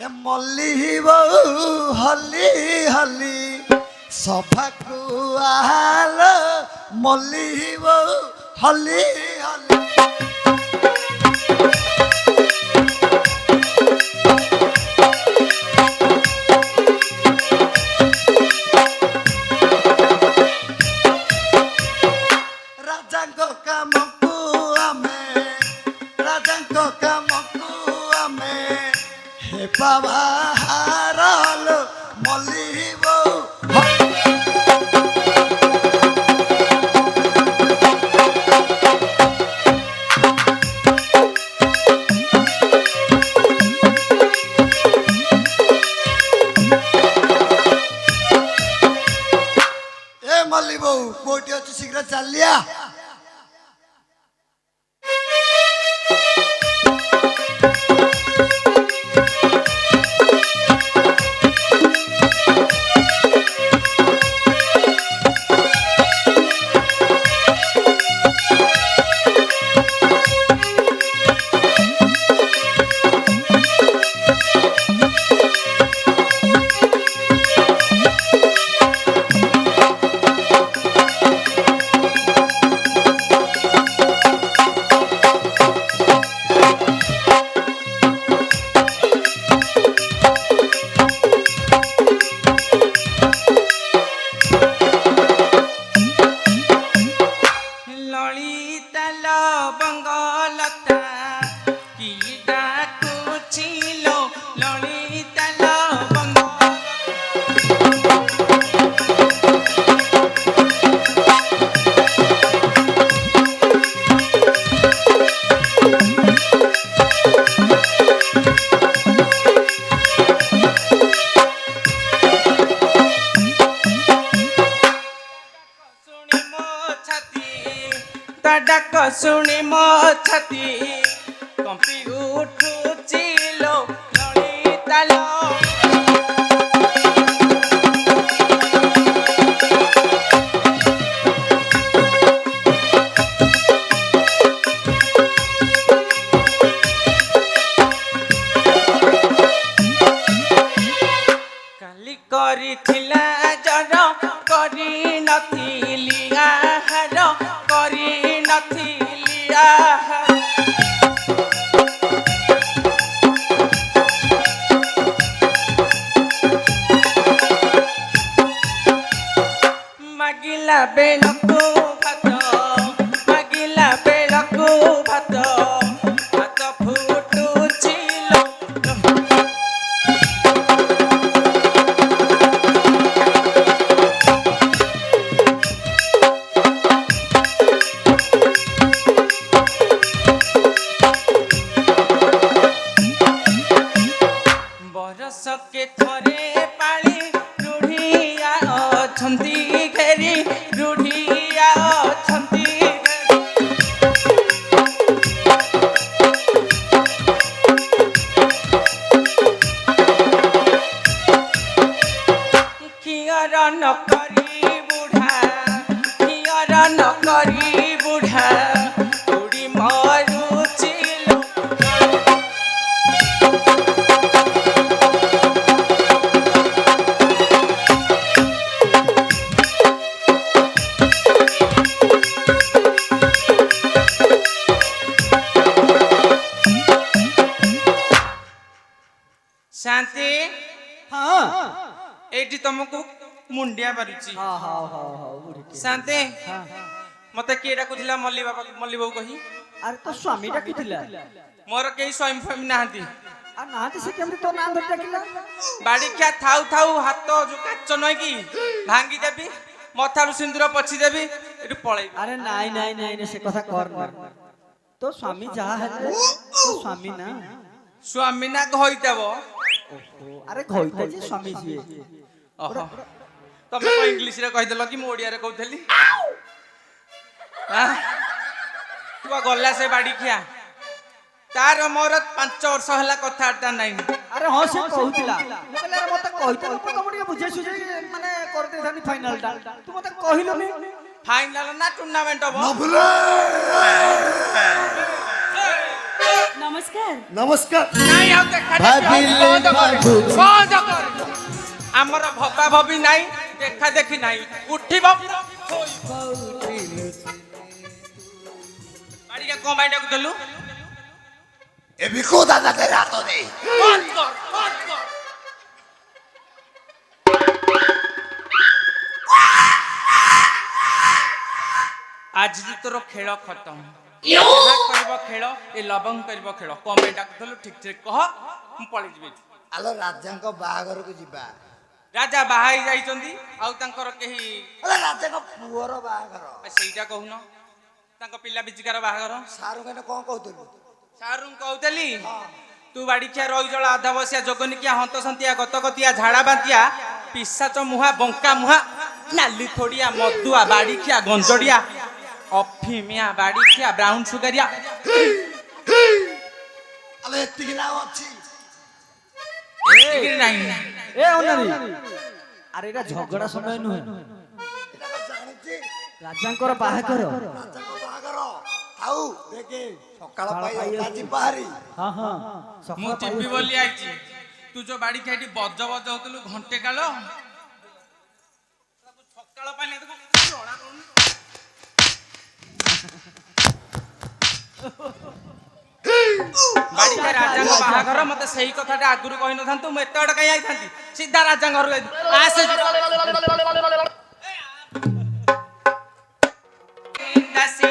ए मल्ली बहू हली हली सभाकु आल मल्ली बहू हली हली बाबा हाराल मल्ली बहू ए मल्ली बहू कोटी अच्छी शीघ्र चलिया डाक शुणी मो छाती कंपी उठुची लो ललिता लो काली करिथिला जर करी नथिली आहार करी नथिली आहार मागिला बेलको भात मागिला बेलको भात भात फुटुची लो बरसके थरे पाली रूढ़िया अछंती घेरी रूढ़िया अछंती खियर न करी बुढ़ा खियर न करी बुढ़ा उड़ी मरुची लो शांति हाँ एठी तुमको मुंडिया मारुची हाँ हाँ हाँ शांति मते के डाकुथिला मल्ली बाबा मल्ली बहू कही अरे तो स्वामी डाकिथिला मोर केही स्वयं फैम नाहंती आ नाते से केमती तो नाम धरि डाकिला बाड़ी क्या थाउ थाउ हाथ जो काच नय की भांगी देबी मथारु सिंदूर पछि देबी एटु पळै अरे नाई नाई नाई से कथा कर ना तो स्वामी जहा है तो स्वामी ना स्वामी ना कहइताबो अरे घइता जे स्वामी जी ओहो तमे को इंग्लिश रे कहि देलो कि मो ओडिया रे कहथली हां तू गल्ला से बाड़ी खिया तार मोर 5 वर्ष हला कथाटा नाही अरे हां से कहउतिला मु कहले अरे मते कहितो मु तम टिके बुझे सुझे माने कर दे थानी फाइनल टा तू मते कहिलोनी फाइनल ना टूर्नामेंट हो नबले ना ନମସ୍କାର। ନମସ୍କାର ନାଇଁ ଆଉ ଦେଖା ଭାବିଲେ ବନ୍ଦ କର ଭାବୁଛି। ବନ୍ଦ କର ଆମର ଭବା ଭବି ନାହିଁ ଦେଖା ଦେଖି ନାହିଁ ଉଠିବ ବାଡ଼ିକା କଣ ପାଇଁ ଡାକୁଥିଲୁ ଏ ବିକୁ ଦାଦା ତେରେ ହାତ ଦେ ବନ୍ଦ କର ବନ୍ଦ କର ଆଜି ତୋର ଖେଳ ଖତମ ଯାହା କରିବ ଖେଳ ଏ ଲବଙ୍ଗ କରିବ ଖେଳ କଣ ପାଇଁ ଡାକୁଥିଲୁ ଠିକ ଠିକ କହ ମୁଁ ପଳେଇ ଯିବି ଆଲୋ ରାଜାଙ୍କ ବାହାଘରକୁ ଯିବା ରାଜା ବାହା ହେଇ ଯାଇଛନ୍ତି ଆଉ ତାଙ୍କର କେହି ଆଲୋ ରାଜାଙ୍କ ପୁଅର ବାହାଘର ସେଇଟା କହୁନ ତାଙ୍କ ପିଲା ବିଚିକାର ବାହାଘର ସାରୁ କଣ କହୁଥିଲୁ ସାରୁ କହୁଥିଲି ତୁ ବାଡ଼ିଖିଆ ରହିଜଳ ଆଧା ବସିଆ ଯୋଗନିକିଆ ହନ୍ତସନ୍ତିଆ ଗତଗତିଆ ଝାଡ଼ା ବାନ୍ତିଆ ପିସାଚ ମୁହା ବଙ୍କା ମୁହା ନାଲି ଥୋଡ଼ିଆ ମଦୁଆ ବାଡ଼ିଖିଆ ଗଞ୍ଜଡ଼ିଆ ଅଫିମିଆ ବାଡ଼ିଖିଆ ବ୍ରାଉନ ସୁଗାରିଆ ଆଲୋ ଏତିକି ନାଁ ଅଛି ଏତିକି ନାହିଁ ଏ ଅନାରୀ ଆରେ ଏଟା ଝଗଡ଼ା ସମୟ ନୁହେଁ ଏଟା ତ ଜାଣିଛି ରାଜାଙ୍କର ବାହାଘର ରାଜାଙ୍କ ବାହାଘର ଆଉ ଦେଖେ ସକାଳ ପାଇ ଅଧା ଯିବା ହାରି ହଁ ହଁ ମୁଁ ଯିବି ବୋଲି ଆଇଛି ତୁ ଯୋଉ ବାଡ଼ିଖିଆ ଏଠି ବଜ ବଜ ହଉଥିଲୁ ଘଣ୍ଟେ କାଳ ସକାଳ ପାଇଲେ ଜଣା ପଡୁନି ବାଡ଼ିକା ରାଜାଙ୍କ ବାହାଘର ମତେ ସେଇ କଥାଟା ଆଗରୁ କହିନଥାନ୍ତୁ ମୁଁ ଏତେ ବାଟ କାହିଁ ଆଇଥାନ୍ତି ସିଧା ରାଜାଙ୍କ ଘରକୁ ଆସେ ଦାସୀ